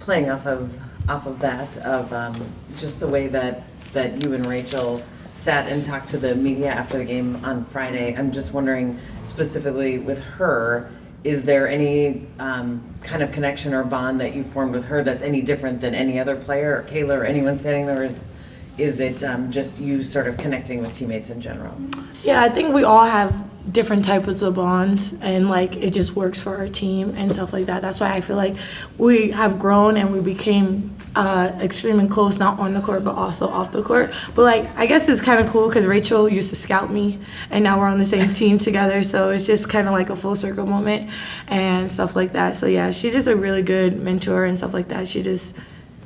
Playing off of that, just the way that you and Rachel sat and talked to the media after the game on Friday, I'm just wondering specifically with her, is there any kind of connection or bond that you formed with her that's any different than any other player, or Kayla, or anyone standing there? Or is it just you sort of connecting with teammates in general? Yeah, I think we all have different types of bonds, and like it just works for our team and stuff like that. That's why I feel like we have grown and we became extremely close, not on the court but also off the court. But like I guess it's kind of cool because Rachel used to scout me and now we're on the same team together, so it's just kind of like a full circle moment and stuff like that. So yeah, she's just a really good mentor and stuff like that. She just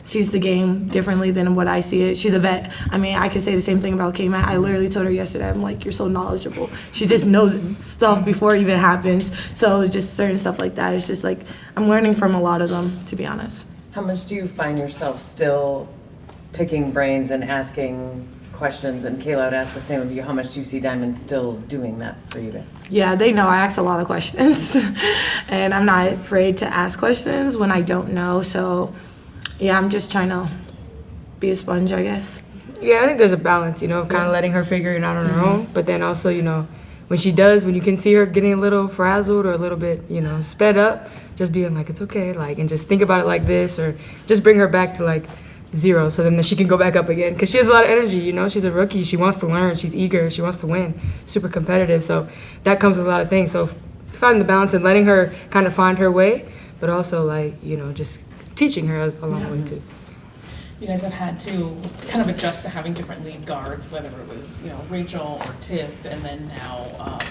sees the game differently than what I see it. She's a vet. I mean, I could say the same thing about K-Mac. I literally told her yesterday, I'm like, you're so knowledgeable. She just knows stuff before it even happens. So just certain stuff like that. It's just like, I'm learning from a lot of them, to be honest. How much do you find yourself still picking brains and asking questions? And Kayla, I would ask the same of you. How much do you see Diamond still doing that for you guys? Yeah, they know I ask a lot of questions. And I'm not afraid to ask questions when I don't know. So yeah, I'm just trying to be a sponge, I guess. Yeah, I think there's a balance, kind of letting her figure it out on her own. But then also, when she does, when you can see her getting a little frazzled or a little bit, sped up, just being like, it's okay, and just think about it like this, or just bring her back to, zero, so then she can go back up again. Because she has a lot of energy, she's a rookie. She wants to learn. She's eager. She wants to win. Super competitive. So that comes with a lot of things. So finding the balance and letting her kind of find her way, but also, just teaching her along the way too. You guys have had to kind of adjust to having different lead guards, whether it was Rachel or Tiff, and then now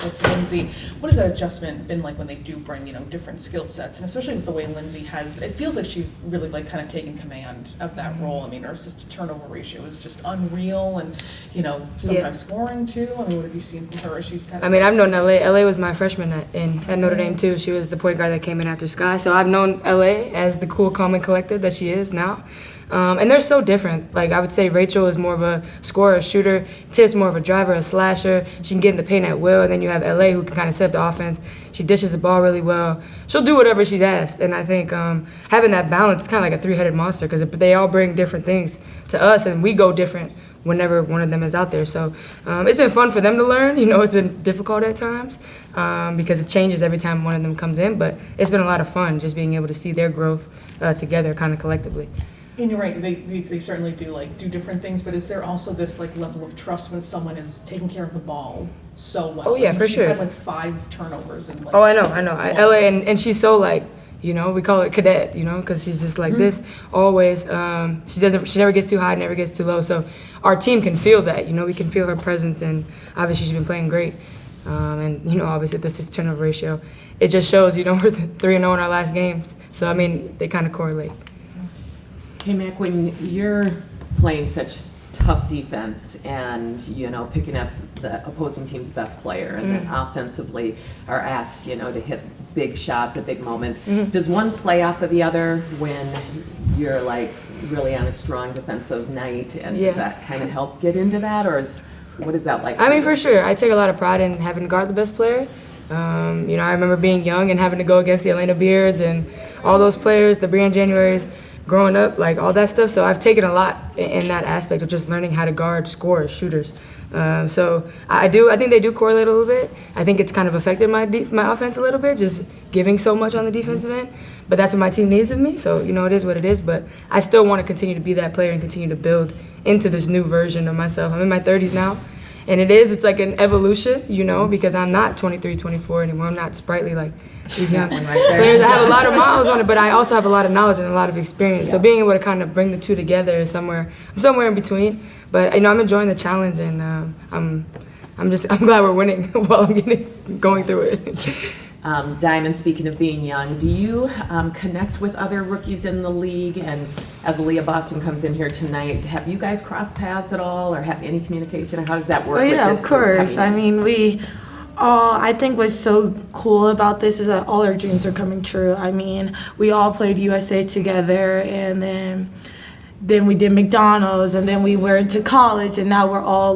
with Lindsay. What has that adjustment been like when they do bring different skill sets, and especially with the way Lindsay has? It feels like she's really kind of taken command of that role. I mean, her assist to turnover ratio is just unreal, and sometimes scoring too. I mean, what have you seen from her? She's kind of. I mean, I've known LA. LA was my freshman at Notre Dame too. She was the point guard that came in after Sky. So I've known LA as the cool, calm, and collected that she is now. And they're so different. I would say Rachel is more of a scorer, a shooter. Tiff's more of a driver, a slasher. She can get in the paint at will. And then you have LA, who can kind of set up the offense. She dishes the ball really well. She'll do whatever she's asked. And I think having that balance is kind of like a three-headed monster, because they all bring different things to us, and we go different whenever one of them is out there. So it's been fun for them to learn. It's been difficult at times because it changes every time one of them comes in. But it's been a lot of fun just being able to see their growth together kind of collectively. And you're right, they certainly do do different things, but is there also this level of trust when someone is taking care of the ball so well? Oh yeah, for she's sure. She's had 5 turnovers in Oh, I know. LA, and she's so we call it cadet, because she's just like this always. She never gets too high, never gets too low. So our team can feel that, we can feel her presence, and obviously she's been playing great. And obviously this is turnover ratio. It just shows, we're 3-0 in our last games. So I mean, they kind of correlate. Hey, Mac, when you're playing such tough defense and, picking up the opposing team's best player and then offensively are asked, to hit big shots at big moments, does one play off of the other when you're, really on a strong defensive night? And does that kind of help get into that? Or what is that like? I mean, for sure. I take a lot of pride in having to guard the best player. I remember being young and having to go against the Elena Beards and all those players, the Brianne Januaries, growing up, all that stuff. So I've taken a lot in that aspect of just learning how to guard scorers, shooters. So I think they do correlate a little bit. I think it's kind of affected my offense a little bit, just giving so much on the defensive end. But that's what my team needs of me, so it is what it is. But I still want to continue to be that player and continue to build into this new version of myself. I'm in my 30s now, and it's like an evolution, because I'm not 23, 24 anymore. I'm not sprightly like these young players. I have a lot of miles on it, but I also have a lot of knowledge and a lot of experience. So being able to kind of bring the two together is somewhere in between. But I'm enjoying the challenge, and I'm glad we're winning while I'm going through it. Diamond, speaking of being young, do you connect with other rookies in the league? And as Aaliyah Boston comes in here tonight, have you guys crossed paths at all, or have any communication, or how does that work? Yeah, of course. I mean, I think what's so cool about this is that all our dreams are coming true. I mean, we all played USA together, and then we did McDonald's, and then we went to college, and now we're all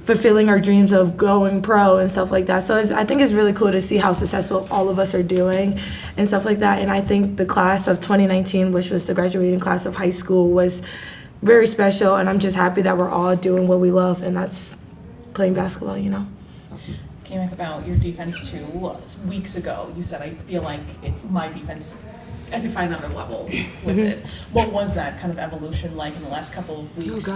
fulfilling our dreams of going pro and stuff like that. So I think it's really cool to see how successful all of us are doing and stuff like that. And I think the class of 2019, which was the graduating class of high school, was very special. And I'm just happy that we're all doing what we love, and that's playing basketball, you know. Came up about your defense too. Weeks ago, you said, I feel like my defense, I could find another level with it. What was that kind of evolution like in the last couple of weeks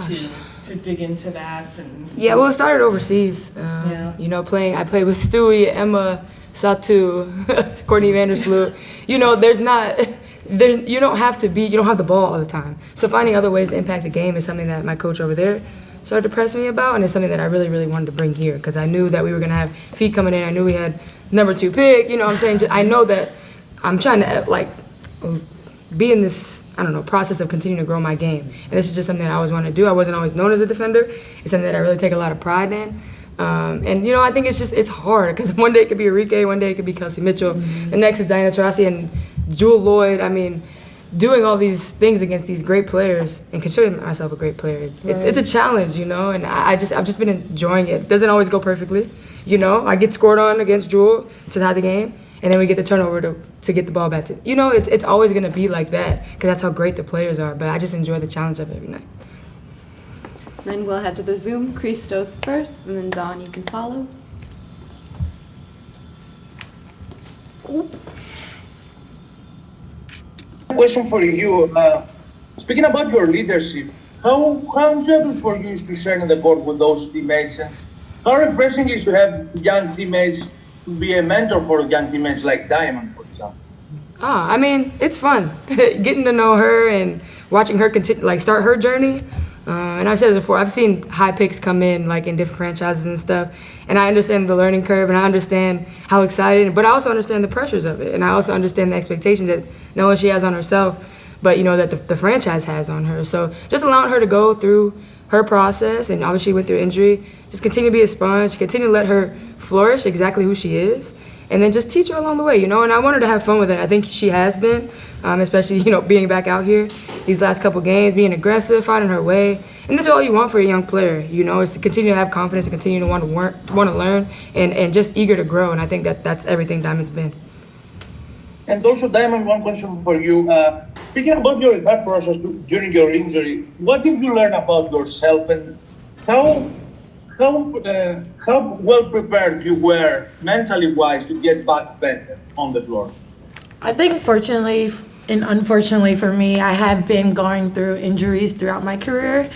to dig into that? And Yeah, well, it started overseas. You know, I played with Stewie, Emma, Satu, Courtney Vandersloot. You know, you don't have the ball all the time. So finding other ways to impact the game is something that my coach over there started to press me about, and it's something that I really, really wanted to bring here because I knew that we were going to have feet coming in. I knew we had number 2 pick, you know what I'm saying? I know that I'm trying to, be in this, process of continuing to grow my game. And this is just something that I always wanted to do. I wasn't always known as a defender. It's something that I really take a lot of pride in. And, I think it's hard because one day it could be Enrique, one day it could be Kelsey Mitchell. The next is Diana Taurasi and Jewel Lloyd. Doing all these things against these great players and considering myself a great player, it's a challenge, and I've just been enjoying it. It doesn't always go perfectly, I get scored on against Jewel to tie the game, and then we get the turnover to get the ball back to, it's always going to be like that because that's how great the players are, but I just enjoy the challenge of it every night. Then we'll head to the Zoom. Christos first, and then Dawn, you can follow. Question for you. Speaking about your leadership, how enjoyable for you is to share in the court with those teammates, and how refreshing is to have young teammates, to be a mentor for young teammates like Diamond, for example? It's fun getting to know her and watching her continue, start her journey. And I've said this before, I've seen high picks come in, in different franchises and stuff, and I understand the learning curve, and I understand how excited, but I also understand the pressures of it, and I also understand the expectations that not only she has on herself, but, that the franchise has on her. So just allowing her to go through her process, and obviously went through injury, just continue to be a sponge, continue to let her flourish exactly who she is, and then just teach her along the way, and I want her to have fun with it. I think she has been, especially, being back out here these last couple games, being aggressive, finding her way. And that's all you want for a young player, is to continue to have confidence and continue to want to learn and just eager to grow. And I think that's everything Diamond's been. And also, Diamond, one question for you. Speaking about your rehab process during your injury, what did you learn about yourself, and how well prepared you were mentally wise to get back better on the floor? I think fortunately and unfortunately for me, I have been going through injuries throughout my career,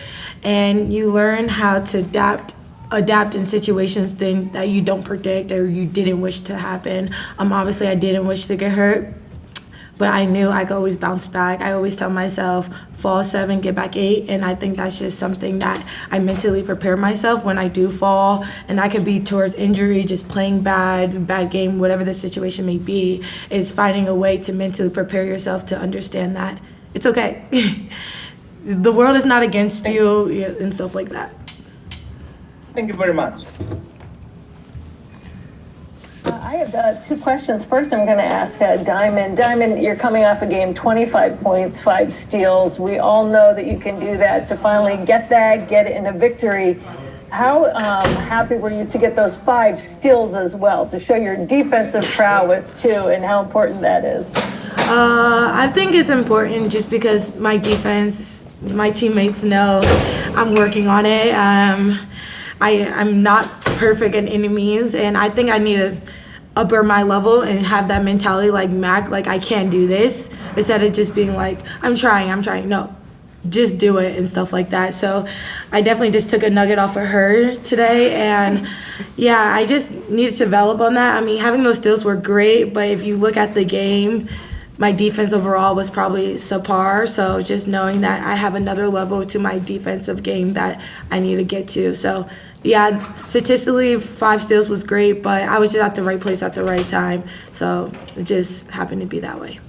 and you learn how to adapt in situations that you don't predict or you didn't wish to happen. Obviously, I didn't wish to get hurt, but I knew I could always bounce back. I always tell myself, fall 7, get back 8, and I think that's just something that I mentally prepare myself when I do fall, and that could be towards injury, just playing bad game, whatever the situation may be, is finding a way to mentally prepare yourself to understand that it's okay. The world is not against you and stuff like that. Thank you very much. I have 2 questions. First, I'm going to ask Diamond. Diamond, you're coming off a game, 25 points, 5 steals. We all know that you can do that. To finally get it in a victory, how happy were you to get those 5 steals as well, to show your defensive prowess too, and how important that is? I think it's important just because my defense, my teammates know I'm working on it. I'm not perfect in any means, and I think I need to upper my level and have that mentality like Mac, like I can do this, instead of just being like, I'm trying. No, just do it and stuff like that. So I definitely just took a nugget off of her today, and yeah, I just need to develop on that. Having those steals were great, but if you look at the game, my defense overall was probably subpar, so just knowing that I have another level to my defensive game that I need to get to. So yeah, statistically 5 steals was great, but I was just at the right place at the right time, so it just happened to be that way.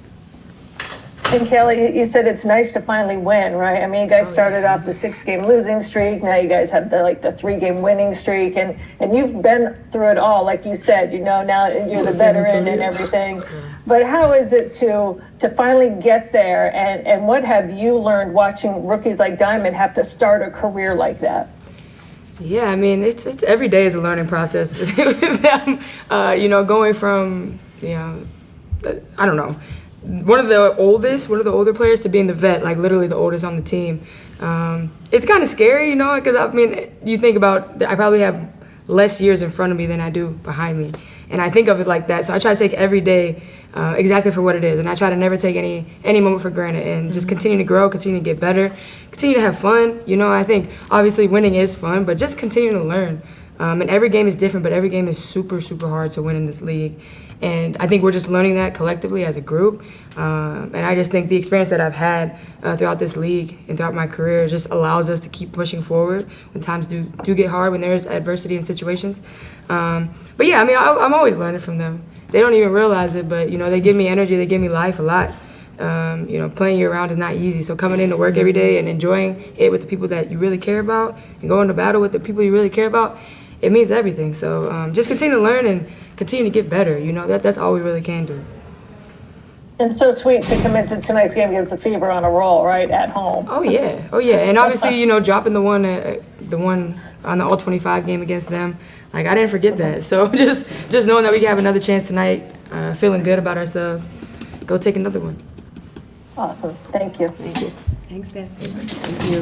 And Kayla, you said it's nice to finally win, right? You guys started off the 6-game losing streak. Now you guys have the 3-game winning streak, and you've been through it all, like you said. Now you're the veteran and everything. But how is it to finally get there, and what have you learned watching rookies like Diamond have to start a career like that? Yeah, I mean, it's every day is a learning process with them. You know, going from, you know, I don't know, one of the older players to being the vet, like literally the oldest on the team. It's kind of scary, you know, because I mean, you think about, I probably have less years in front of me than I do behind me. And I think of it like that. So I try to take every day exactly for what it is. And I try to never take any moment for granted and just continue to grow, continue to get better, continue to have fun. You know, I think obviously winning is fun, but just continue to learn. And every game is different, but every game is super, super hard to win in this league. And I think we're just learning that collectively as a group. And I just think the experience that I've had throughout this league and throughout my career just allows us to keep pushing forward when times do get hard, when there's adversity in situations. But yeah, I mean, I'm always learning from them. They don't even realize it, but, you know, they give me energy, they give me life a lot. You know, playing year-round is not easy. So coming into work every day and enjoying it with the people that you really care about and going to battle with the people you really care about, it means everything. So just continue to learn and continue to get better. You know, that's all we really can do. And so sweet to commit to tonight's game against the Fever on a roll, right, at home. Oh yeah, and obviously, you know, dropping the one on the All-25 game against them, like I didn't forget that. So just knowing that we can have another chance tonight, feeling good about ourselves, go take another one. Awesome. Thank you. Thank you. Thanks, Nancy. Thank you.